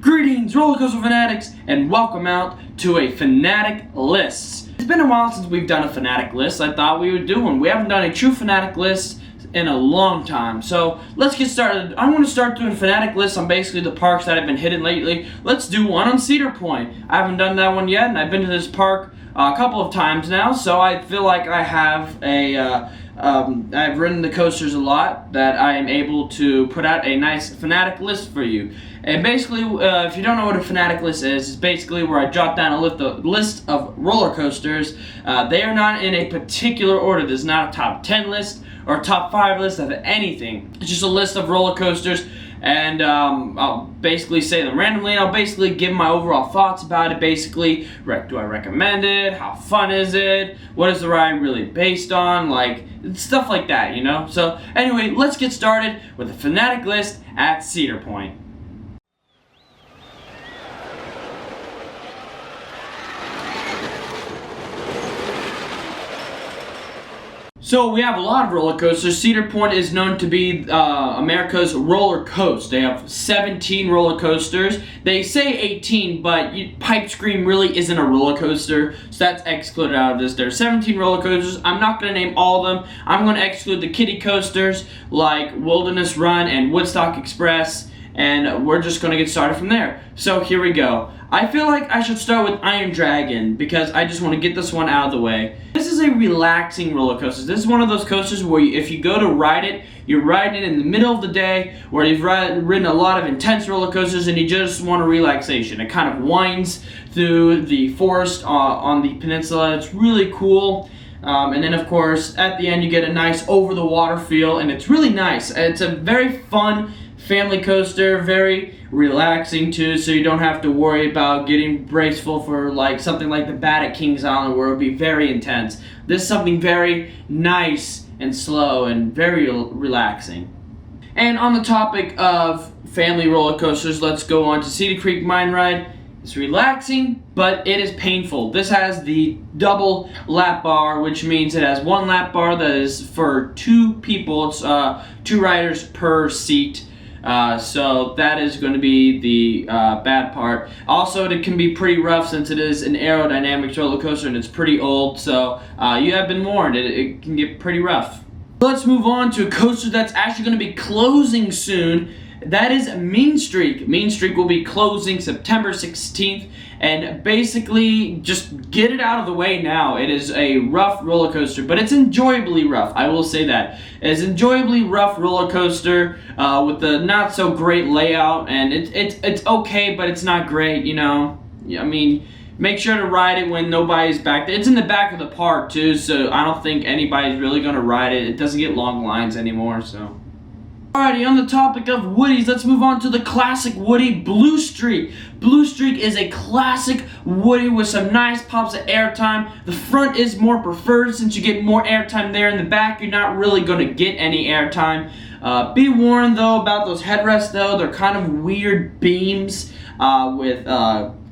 Greetings, roller coaster fanatics, and welcome out to a Fanatic list. It's been a while since we've done a Fanatic list. I thought we would do one. We haven't done a true Fanatic list in a long time. So let's get started. I'm going to start doing Fanatic lists on basically the parks that I've been hitting lately. Let's do one on Cedar Point. I haven't done that one yet, and I've been to this park a couple of times now, so I feel like I have I've ridden the coasters a lot, that I am able to put out a nice Fanatic list for you. And basically, if you don't know what a Fanatic list is, it's basically where I jot down a list of roller coasters. They are not in a particular order. There's not a top 10 list or a top 5 list of anything. It's just a list of roller coasters, and I'll basically say them randomly, and I'll basically give my overall thoughts about it. Basically, do I recommend it? How fun is it? What is the ride really based on? Like, stuff like that, you know? So, anyway, let's get started with the Fanatic list at Cedar Point. So we have a lot of roller coasters. Cedar Point is known to be America's roller coast. They have 17 roller coasters. They say 18, but Pipe Scream really isn't a roller coaster, so that's excluded out of this. There are 17 roller coasters. I'm not going to name all of them. I'm going to exclude the kiddie coasters like Wilderness Run and Woodstock Express, and we're just going to get started from there. So here we go. I feel like I should start with Iron Dragon because I just want to get this one out of the way. This is a relaxing roller coaster. This is one of those coasters where if you go to ride it, you're riding it in the middle of the day, where you've ridden a lot of intense roller coasters and you just want a relaxation. It kind of winds through the forest on the peninsula. It's really cool. And then, of course, at the end you get a nice over-the-water feel, and it's really nice. It's a very fun family coaster, very relaxing too, so you don't have to worry about getting braceful for like something like the Bat at Kings Island, where it would be very intense. This is something very nice and slow and very relaxing. And on the topic of family roller coasters, let's go on to Cedar Creek Mine Ride. It's relaxing, but it is painful. This has the double lap bar, which means it has one lap bar that is for 2 people. It's 2 riders per seat. So that is going to be the bad part. Also, it can be pretty rough since it is an aerodynamic roller coaster and it's pretty old, so you have been warned. It can get pretty rough. Let's move on to a coaster that's actually going to be closing soon. That is Mean Streak. Mean Streak will be closing September 16th, and basically just get it out of the way now. It is a rough roller coaster, but it's enjoyably rough. I will say that. It's enjoyably rough roller coaster with the not so great layout, and it's okay, but it's not great, you know. I mean, make sure to ride it when nobody's back there. It's in the back of the park too, so I don't think anybody's really gonna ride it. It doesn't get long lines anymore, so. Alrighty, on the topic of Woodies, let's move on to the classic Woody, Blue Streak. Blue Streak is a classic Woody with some nice pops of airtime. The front is more preferred since you get more airtime there. In the back, you're not really going to get any airtime. Be warned, though, about those headrests, though. They're kind of weird beams with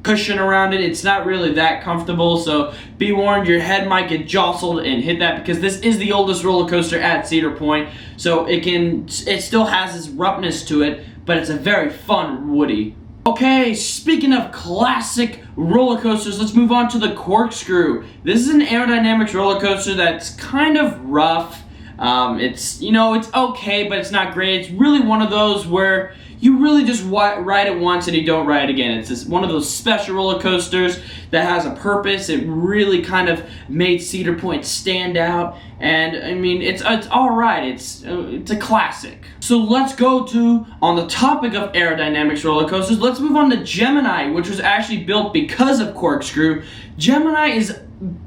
cushion around it. It's not really that comfortable, so be warned, your head might get jostled and hit that, because this is the oldest roller coaster at Cedar Point, so it still has its roughness to it, but it's a very fun Woody. Okay, speaking of classic roller coasters, let's move on to the Corkscrew. This is an aerodynamics roller coaster that's kind of rough. It's okay, but it's not great. It's really one of those where you really just ride it once and you don't ride it again. It's just one of those special roller coasters that has a purpose. It really kind of made Cedar Point stand out, and I mean, it's all right. It's a classic. So let's go to, on the topic of aerodynamics roller coasters, let's move on to Gemini, which was actually built because of Corkscrew. Gemini is,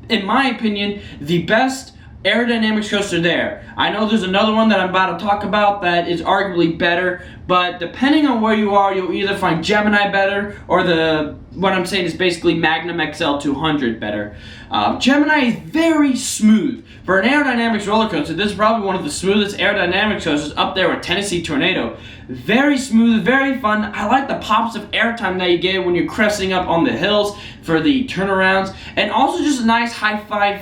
in my opinion, the best aerodynamics coaster there. I know there's another one that I'm about to talk about that is arguably better, but depending on where you are, you'll either find Gemini better, or what I'm saying is basically Magnum XL 200 better. Gemini is very smooth. For an aerodynamics roller coaster, this is probably one of the smoothest aerodynamics coasters, up there with Tennessee Tornado. Very smooth, very fun. I like the pops of airtime that you get when you're cresting up on the hills for the turnarounds, and also just a nice high five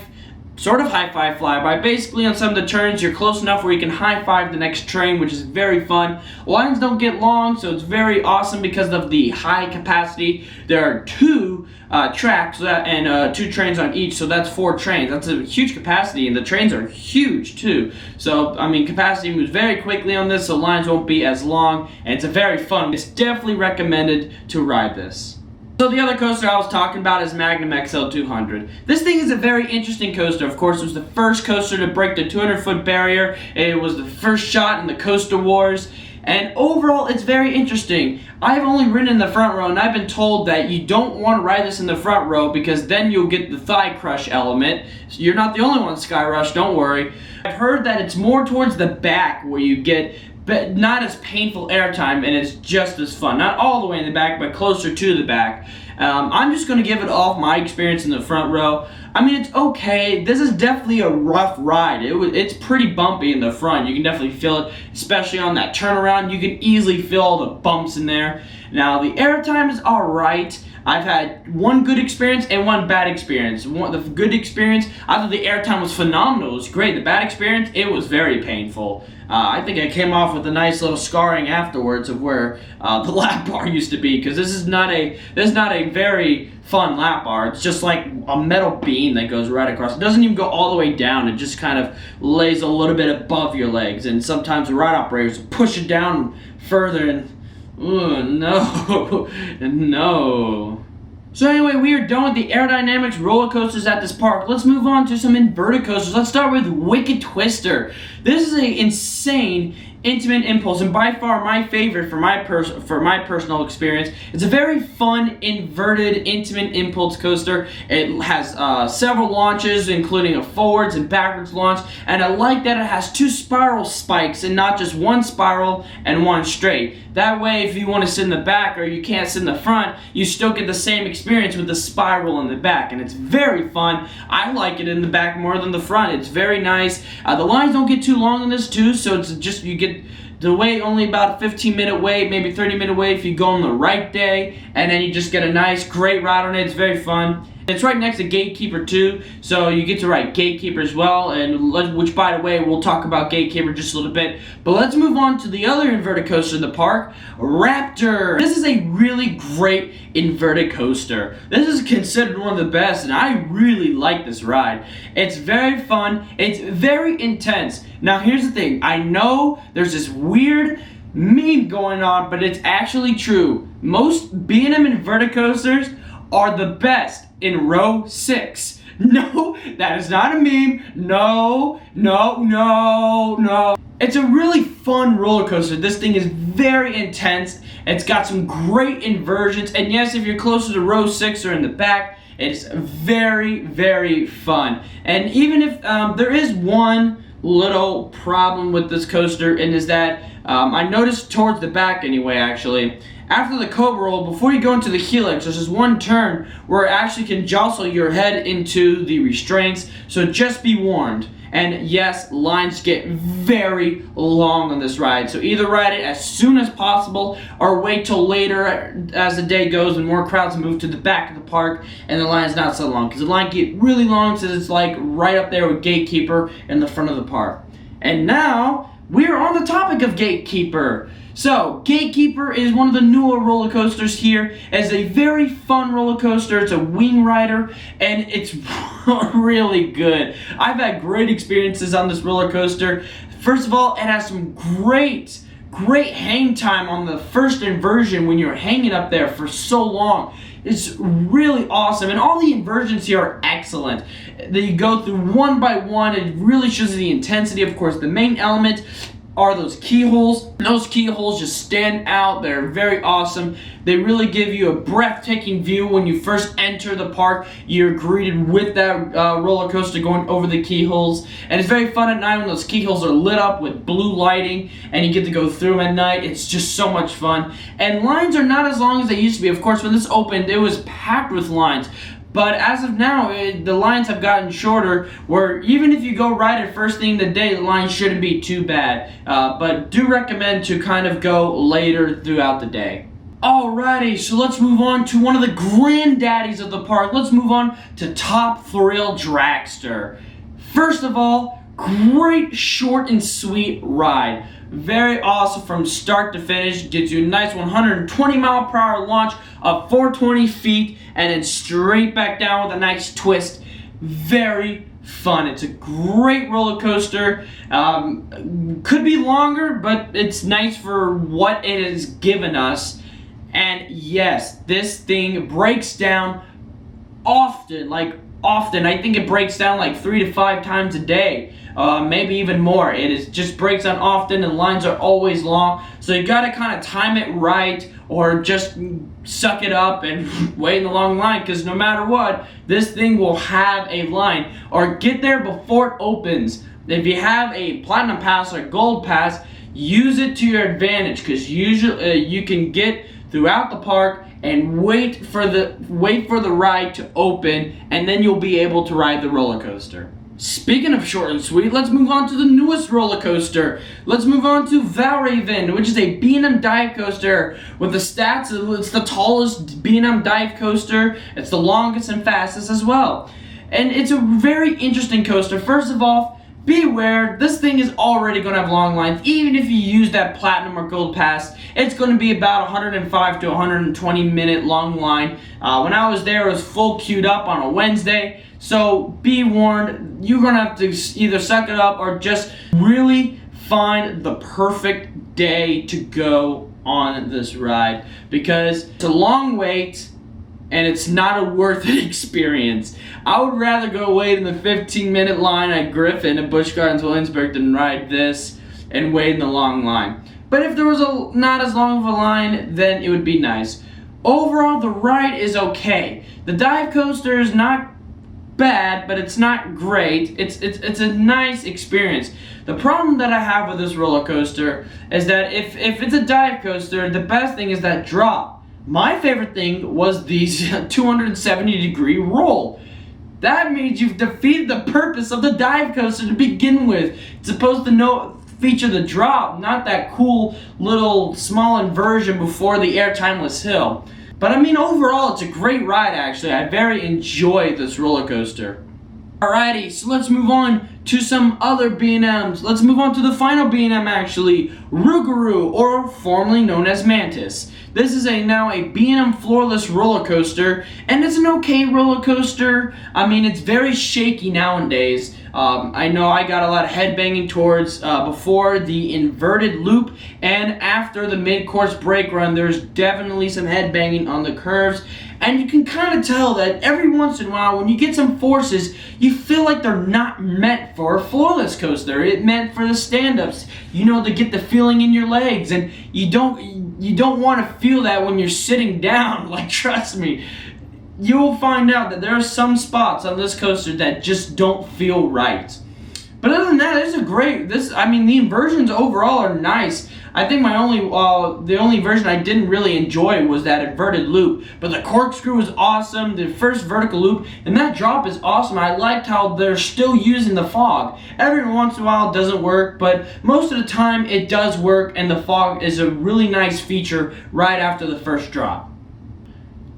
sort of high-five flyby. Basically, on some of the turns, you're close enough where you can high-five the next train, which is very fun. Lines don't get long, so it's very awesome because of the high capacity. There are 2 tracks and 2 trains on each, so that's 4 trains. That's a huge capacity, and the trains are huge too. So, I mean, capacity moves very quickly on this, so lines won't be as long, and it's a very fun. It's definitely recommended to ride this. So the other coaster I was talking about is Magnum XL200. This thing is a very interesting coaster. Of course, it was the first coaster to break the 200-foot barrier. It was the first shot in the Coaster Wars. And overall, it's very interesting. I've only ridden in the front row, and I've been told that you don't want to ride this in the front row because then you'll get the thigh crush element. So you're not the only one, Sky Rush, don't worry. I've heard that it's more towards the back where you get but not as painful airtime, and it's just as fun. Not all the way in the back, but closer to the back. I'm just going to give it off my experience in the front row. I mean, it's okay. This is definitely a rough ride. It's pretty bumpy in the front. You can definitely feel it, especially on that turnaround. You can easily feel all the bumps in there. Now, the airtime is alright. I've had one good experience and one bad experience. The good experience, I thought the airtime was phenomenal. It was great. The bad experience, it was very painful. I think I came off with a nice little scarring afterwards of where the lap bar used to be, because this is not a very fun lap bar. It's just like a metal beam that goes right across. It doesn't even go all the way down. It just kind of lays a little bit above your legs, and sometimes the ride operators push it down further, and no, no. So anyway, we are done with the aerodynamics roller coasters at this park. Let's move on to some inverted coasters. Let's start with Wicked Twister. This is an insane Intimate Impulse, and by far my favorite for my personal experience. It's a very fun, inverted Intimate Impulse coaster. It has several launches, including a forwards and backwards launch, and I like that it has 2 spiral spikes and not just 1 spiral and 1 straight. That way, if you want to sit in the back or you can't sit in the front, you still get the same experience with the spiral in the back, and it's very fun. I like it in the back more than the front. It's very nice. The lines don't get too long on this too, so it's just, you get the wait only about a 15-minute wait, maybe 30-minute wait if you go on the right day, and then you just get a nice, great ride on it. It's very fun. It's right next to Gatekeeper too, so you get to ride Gatekeeper as well, and which, by the way, we'll talk about Gatekeeper just a little bit. But let's move on to the other inverted coaster in the park, Raptor. This is a really great inverted coaster. This is considered one of the best, and I really like this ride. It's very fun. It's very intense. Now, here's the thing. I know there's this weird meme going on, but it's actually true. Most B&M inverted coasters are the best in row 6. No, that is not a meme. No, no, no, no. It's a really fun roller coaster. This thing is very intense. It's got some great inversions, and yes, if you're closer to row 6 or in the back, it's very, very fun. And even if there is one little problem with this coaster, and is that I noticed towards the back anyway, actually, after the Cobra Roll, before you go into the Helix, there's this one turn where it actually can jostle your head into the restraints, so just be warned. And yes, lines get very long on this ride, so either ride it as soon as possible or wait till later as the day goes and more crowds move to the back of the park and the line's not so long, because the line get really long since it's like right up there with Gatekeeper in the front of the park. And now, we're on the topic of Gatekeeper. So, Gatekeeper is one of the newer roller coasters here. It's a very fun roller coaster. It's a wing rider, and it's really good. I've had great experiences on this roller coaster. First of all, it has some great hang time on the first inversion when you're hanging up there for so long. It's really awesome, and all the inversions here are excellent. They go through one by one. It really shows the intensity. Of course, the main element are those keyholes. Those keyholes just stand out. They're very awesome. They really give you a breathtaking view when you first enter the park. You're greeted with that roller coaster going over the keyholes, and it's very fun at night when those keyholes are lit up with blue lighting and you get to go through them at night. It's just so much fun, and lines are not as long as they used to be. Of course, when this opened, it was packed with lines. But as of now, the lines have gotten shorter, where even if you go ride it first thing in the day, the line shouldn't be too bad. But do recommend to kind of go later throughout the day. Alrighty, so let's move on to one of the granddaddies of the park. Let's move on to Top Thrill Dragster. First of all, great short and sweet ride. Very awesome from start to finish. Gives you a nice 120-mile-per-hour launch of 420 feet and then straight back down with a nice twist. Very fun. It's a great roller coaster. Could be longer, but it's nice for what it has given us. And yes, this thing breaks down often, I think it breaks down like 3 to 5 times a day, maybe even more. Just breaks down often, and lines are always long, so you gotta kind of time it right, or just suck it up and wait in the long line, because no matter what, this thing will have a line. Or get there before it opens. If you have a platinum pass or gold pass, use it to your advantage, because usually you can get throughout the park and wait for the ride to open, and then you'll be able to ride the roller coaster. Speaking of short and sweet, let's move on to the newest roller coaster. Let's move on to Valravn, which is a B&M dive coaster with the stats. It's the tallest B&M dive coaster. It's the longest and fastest as well. And it's a very interesting coaster. First of all, beware, this thing is already going to have long lines. Even if you use that platinum or gold pass, it's going to be about 105 to 120 minute long line. When I was there, it was full queued up on a Wednesday. So be warned, you're going to have to either suck it up or just really find the perfect day to go on this ride, because it's a long wait and it's not a worth it experience. I would rather go wait in the 15-minute line at Griffin and Busch Gardens Williamsburg than ride this and wait in the long line. But if there was not as long of a line, then it would be nice. Overall, the ride is okay. The dive coaster is not bad, but it's not great. It's a nice experience. The problem that I have with this roller coaster is that if it's a dive coaster, the best thing is that drop. My favorite thing was the 270-degree roll. That means you've defeated the purpose of the dive coaster to begin with. It's supposed to feature the drop, not that cool little small inversion before the air timeless hill. But I mean, overall, it's a great ride, actually. I very enjoy this roller coaster. Alrighty, so let's move on to some other B&Ms. Let's move on to the final B&M, actually. Rugaru, or formerly known as Mantis. This is now a B&M floorless roller coaster, and it's an okay roller coaster. I mean, it's very shaky nowadays. I know I got a lot of headbanging towards before the inverted loop, and after the mid-course brake run, there's definitely some headbanging on the curves. And you can kind of tell that every once in a while, when you get some forces, you feel like they're not meant for a floorless coaster. It's meant for the stand-ups, you know, to get the feeling in your legs. And you don't want to feel that when you're sitting down. Like, trust me, you will find out that there are some spots on this coaster that just don't feel right. But other than that, the inversions overall are nice. I think the only version I didn't really enjoy was that inverted loop. But the corkscrew was awesome, the first vertical loop, and that drop is awesome. I liked how they're still using the fog. Every once in a while it doesn't work, but most of the time it does work, and the fog is a really nice feature right after the first drop.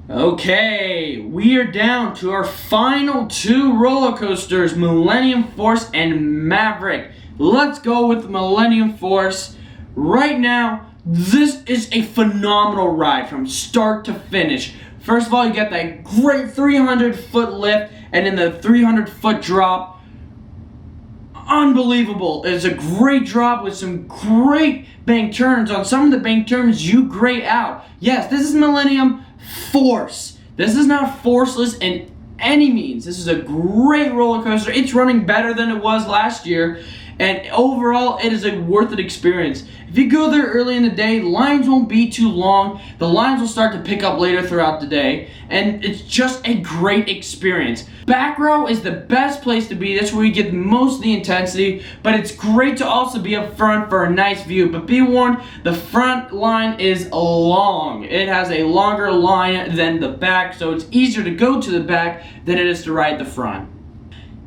Okay, we are down to our final 2 roller coasters, Millennium Force and Maverick. Let's go with Millennium Force. Right now, this is a phenomenal ride from start to finish. First of all, you get that great 300-foot lift and then the 300-foot drop. Unbelievable. It's a great drop with some great bank turns. On some of the bank turns, you grade out. Yes, this is Millennium Force. This is not forceless in any means. This is a great roller coaster. It's running better than it was last year, and overall it is a worth it experience. If you go there early in the day, lines won't be too long. The lines will start to pick up later throughout the day, and it's just a great experience. Back row is the best place to be. That's where you get most of the intensity, but it's great to also be up front for a nice view. But be warned, the front line is long. It has a longer line than the back, so it's easier to go to the back than it is to ride the front.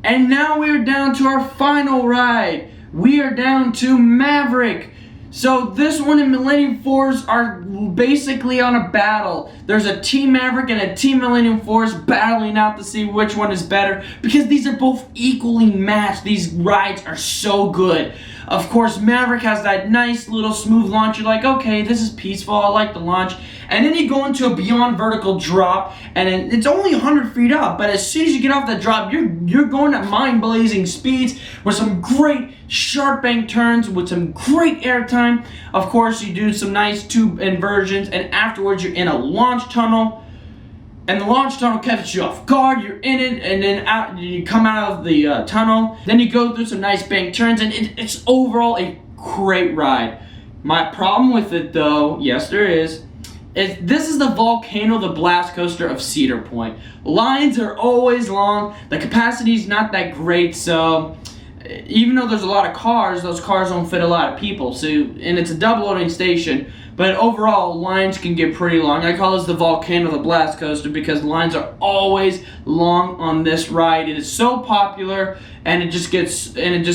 And now we are down to our final ride. We are down to Maverick. So this one and Millennium Force are basically on a battle. There's a Team Maverick and a Team Millennium Force battling out to see which one is better, because these are both equally matched. These rides are so good. Of course, Maverick has that nice little smooth launch. You're like, okay, this is peaceful. I like the launch. And then you go into a beyond vertical drop, and it's only 100 feet up. But as soon as you get off that drop, you're going at mind-blazing speeds with some great sharp bank turns with some great airtime. Of course, you do some nice tube inversions, and afterwards you're in a launch tunnel. And the launch tunnel catches you off guard, you're in it, and then out, you come out of the tunnel. Then you go through some nice bank turns, and it's overall a great ride. My problem with it, though, yes there is this is the Volcano, the blast coaster of Cedar Point. Lines are always long, the capacity's not that great, so even though there's a lot of cars, those cars don't fit a lot of people. So, and it's a double loading station, but overall lines can get pretty long. I call this the Volcano, the blast coaster, because lines are always long on this ride. It is so popular, and it just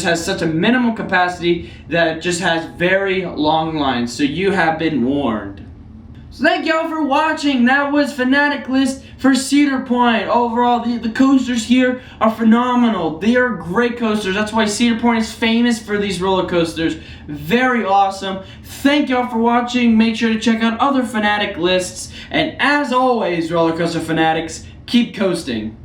has such a minimal capacity that it just has very long lines. So you have been warned. So thank y'all for watching. That was Fanatic list for Cedar Point. Overall, the coasters here are phenomenal. They are great coasters. That's why Cedar Point is famous for these roller coasters. Very awesome. Thank y'all for watching. Make sure to check out other Fanatic lists. And as always, roller coaster fanatics, keep coasting.